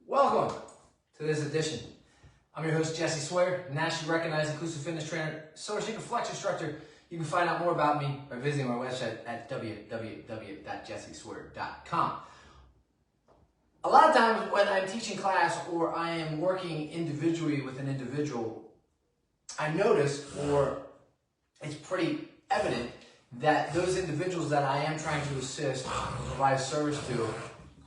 Welcome to this edition. I'm your host, Jesse Sawyer, nationally recognized inclusive fitness trainer, solar shaker flex instructor. You can find out more about me by visiting our website at www.jessesawyer.com. A lot of times when I'm teaching class or I am working individually with an individual, I notice, or it's pretty evident, that those individuals that I am trying to assist, provide service to,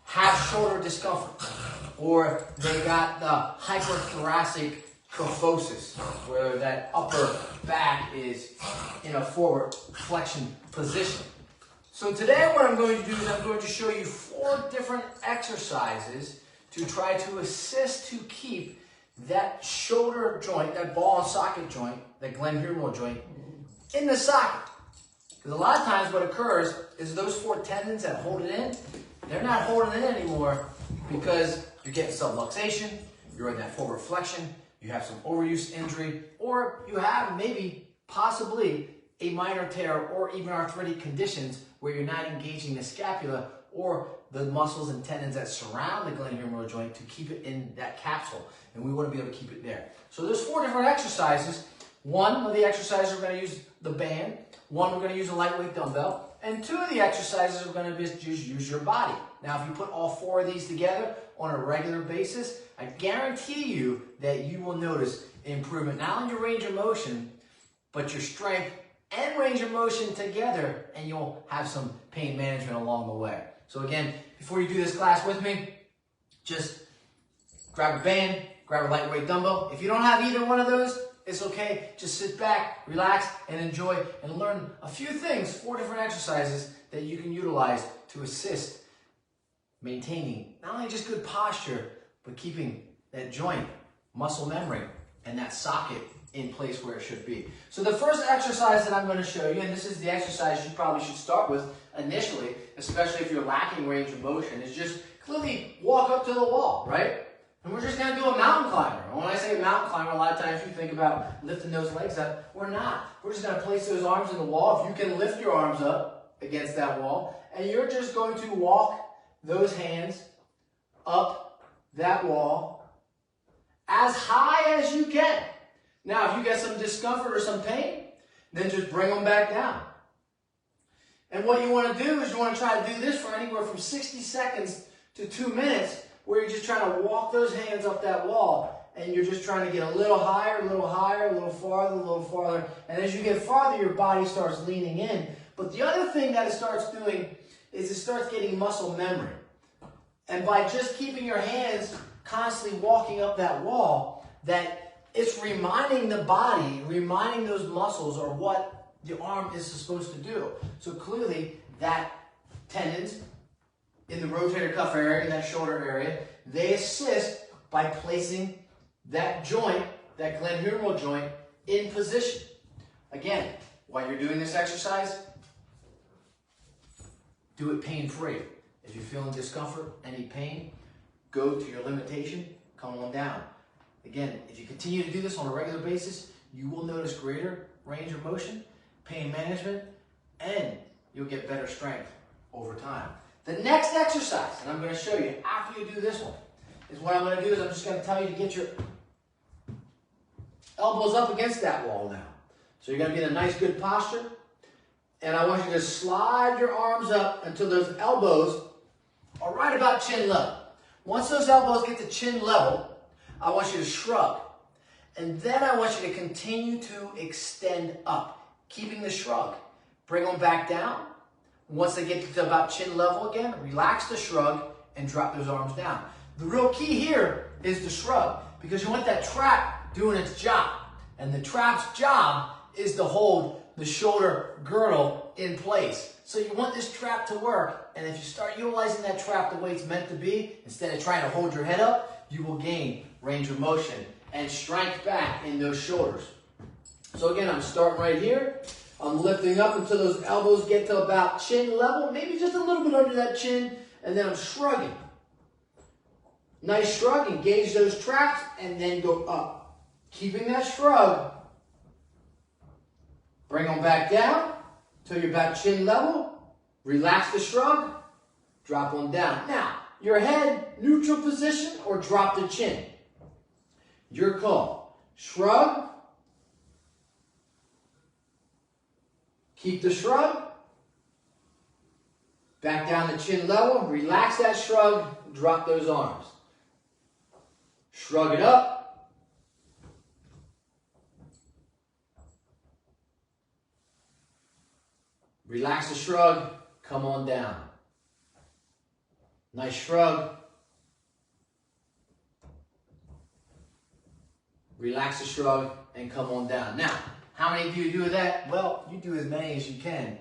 have shoulder discomfort, or they got the hyperthoracic kyphosis, where that upper back is in a forward flexion position. So today what I'm going to do is I'm going to show you 4 different exercises to try to assist to keep that shoulder joint, that ball and socket joint, that glenohumeral joint, in the socket. Because a lot of times what occurs is those 4 tendons that hold it in, they're not holding it in anymore because you're getting subluxation, you're in that forward flexion, you have some overuse injury, or you have maybe, possibly, a minor tear or even arthritic conditions where you're not engaging the scapula or the muscles and tendons that surround the glenohumeral joint to keep it in that capsule. And we want to be able to keep it there. So there's 4 different exercises. One of the exercises we're going to use the band. One we're going to use a lightweight dumbbell. And 2 of the exercises are going to just use your body. Now if you put all 4 of these together on a regular basis, I guarantee you that you will notice improvement not only in your range of motion, but your strength and range of motion together, and you'll have some pain management along the way. So again, before you do this class with me, just grab a band, grab a lightweight dumbbell. If you don't have either one of those, it's okay. Just sit back, relax, and enjoy and learn a few things, 4 different exercises that you can utilize to assist maintaining not only just good posture, but keeping that joint, muscle memory, and that socket in place where it should be. So the first exercise that I'm going to show you, and this is the exercise you probably should start with initially, especially if you're lacking range of motion, is just clearly walk up to the wall, right? And we're just going to do a mountain climber. And when I say mountain climber, a lot of times you think about lifting those legs up. We're not. We're just going to place those arms in the wall. If you can lift your arms up against that wall, and you're just going to walk those hands up that wall as high as you can. Now, if you get some discomfort or some pain, then just bring them back down. And what you want to do is you want to try to do this for anywhere from 60 seconds to 2 minutes, where you're just trying to walk those hands up that wall, and you're just trying to get a little higher, a little higher, a little farther, a little farther. And as you get farther, your body starts leaning in. But the other thing that it starts doing is it starts getting muscle memory. And by just keeping your hands constantly walking up that wall, that it's reminding the body, reminding those muscles or what the arm is supposed to do. So clearly that tendons in the rotator cuff area, that shoulder area, they assist by placing that joint, that glenohumeral joint, in position. Again, while you're doing this exercise, do it pain-free. If you're feeling discomfort, any pain, go to your limitation, come on down. Again, if you continue to do this on a regular basis, you will notice greater range of motion, pain management, and you'll get better strength over time. The next exercise, and I'm going to show you after you do this one, is what I'm going to do is I'm just going to tell you to get your elbows up against that wall now. So you're going to be in a nice good posture, and I want you to slide your arms up until those elbows are right about chin level. Once those elbows get to chin level, I want you to shrug. And then I want you to continue to extend up, keeping the shrug. Bring them back down. Once they get to about chin level again, relax the shrug and drop those arms down. The real key here is the shrug, because you want that trap doing its job. And the trap's job is to hold the shoulder girdle in place. So you want this trap to work, and if you start utilizing that trap the way it's meant to be, instead of trying to hold your head up, you will gain range of motion and strength back in those shoulders. So again, I'm starting right here. I'm lifting up until those elbows get to about chin level, maybe just a little bit under that chin, and then I'm shrugging. Nice shrug, engage those traps, and then go up. Keeping that shrug. Bring them back down till you're about chin level. Relax the shrug. Drop them down. Now, your head, neutral position, or drop the chin. Your call. Shrug. Keep the shrug. Back down to chin level. Relax that shrug. Drop those arms. Shrug it up. Relax the shrug. Come on down. Nice shrug. Relax the shrug and come on down. Now, how many do you do that? Well, you do as many as you can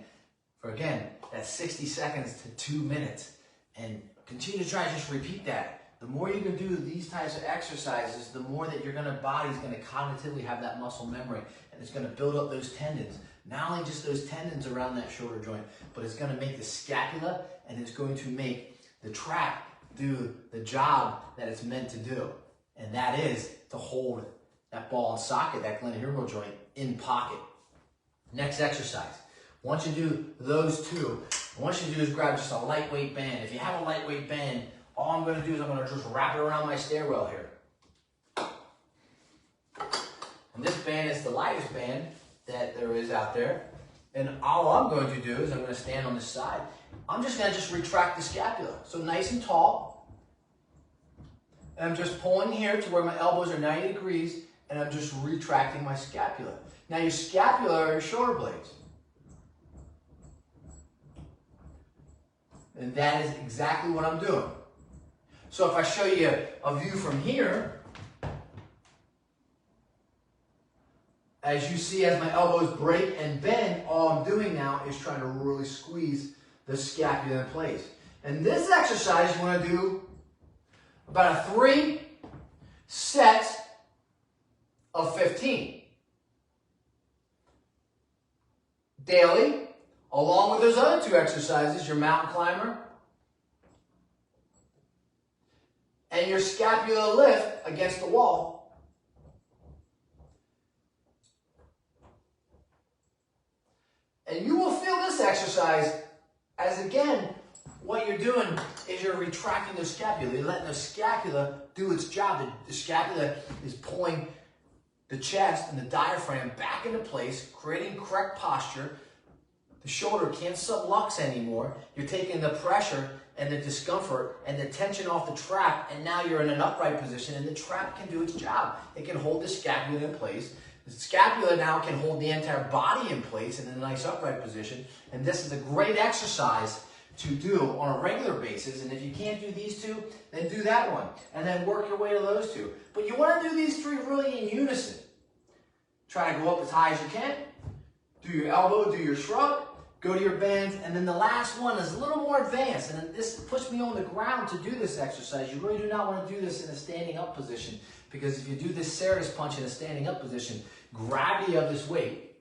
for, again, that's 60 seconds to 2 minutes. And continue to try to just repeat that. The more you can do these types of exercises, the more that your body's going to cognitively have that muscle memory, and it's going to build up those tendons. Not only just those tendons around that shoulder joint, but it's going to make the scapula, and it's going to make the trap do the job that it's meant to do. And that is to hold that ball and socket, that glenohumeral joint, in pocket. Next exercise. Once you do those two, what I want you to do is grab just a lightweight band. If you have a lightweight band, all I'm going to do is I'm going to just wrap it around my stairwell here. And this band is the lightest band that there is out there. And all I'm going to do is I'm going to stand on this side. I'm just going to retract the scapula. So nice and tall. And I'm just pulling here to where my elbows are 90 degrees. And I'm just retracting my scapula. Now your scapula are your shoulder blades. And that is exactly what I'm doing. So if I show you a view from here, as you see as my elbows break and bend, all I'm doing now is trying to really squeeze the scapula in place. And this exercise you want to do about 3 sets of 15. Daily, along with those other 2 exercises, your mountain climber and your scapular lift against the wall. And you will feel this exercise as, again, what you're doing is you're retracting the scapula. You're letting the scapula do its job. The scapula is pulling the chest and the diaphragm back into place, creating correct posture. The shoulder can't sublux anymore. You're taking the pressure and the discomfort and the tension off the trap, and now you're in an upright position, and the trap can do its job. It can hold the scapula in place. The scapula now can hold the entire body in place in a nice upright position, and this is a great exercise to do on a regular basis. And if you can't do these 2, then do that one, and then work your way to those 2. But you want to do these 3 really in unison. Try to go up as high as you can. Do your elbow, do your shrug. Go to your bands, and then the last one is a little more advanced, and this puts me on the ground to do this exercise. You really do not want to do this in a standing up position, because if you do this Sarah's punch in a standing up position, gravity of this weight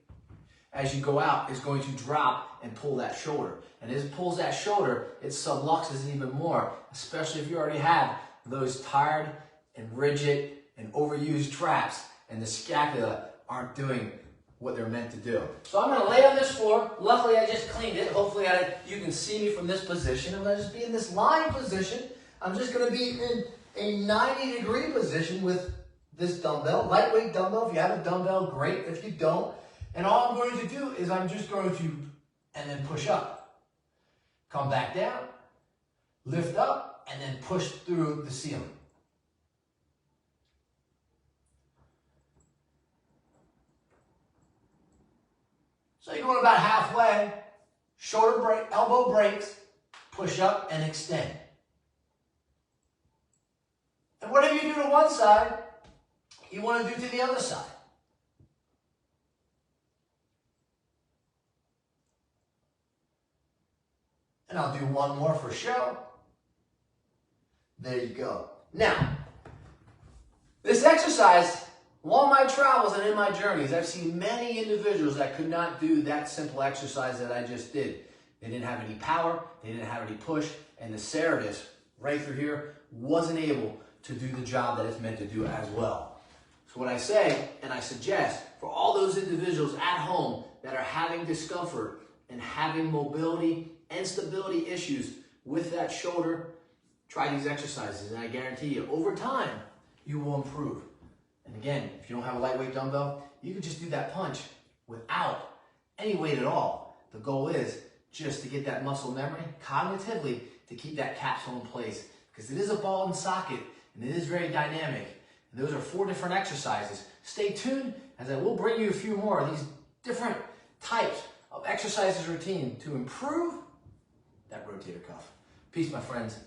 as you go out is going to drop and pull that shoulder. And as it pulls that shoulder, it subluxes even more, especially if you already have those tired and rigid and overused traps, and the scapula aren't doing what they're meant to do. So I'm going to lay on this floor. Luckily, I just cleaned it. Hopefully, you can see me from this position. I'm going to just be in this lying position. I'm just going to be in a 90-degree position with this dumbbell, lightweight dumbbell. If you have a dumbbell, great. If you don't, and all I'm going to do is I'm just going to, and then push up. Come back down, lift up, and then push through the ceiling. So you're going about halfway, shoulder break, elbow breaks, push up and extend. And whatever you do to one side, you want to do to the other side. And I'll do one more for show. There you go. Now, this exercise, along my travels and in my journeys, I've seen many individuals that could not do that simple exercise that I just did. They didn't have any power, they didn't have any push, and the serratus right through here wasn't able to do the job that it's meant to do as well. So what I say, and I suggest, for all those individuals at home that are having discomfort and having mobility and stability issues with that shoulder, Try these exercises and I guarantee you, over time, you will improve. And again, if you don't have a lightweight dumbbell, you can just do that punch without any weight at all. The goal is just to get that muscle memory, cognitively, to keep that capsule in place. Because it is a ball and socket, and it is very dynamic. And those are 4 different exercises. Stay tuned, as I will bring you a few more of these different types of exercises routine to improve that rotator cuff. Peace, my friends.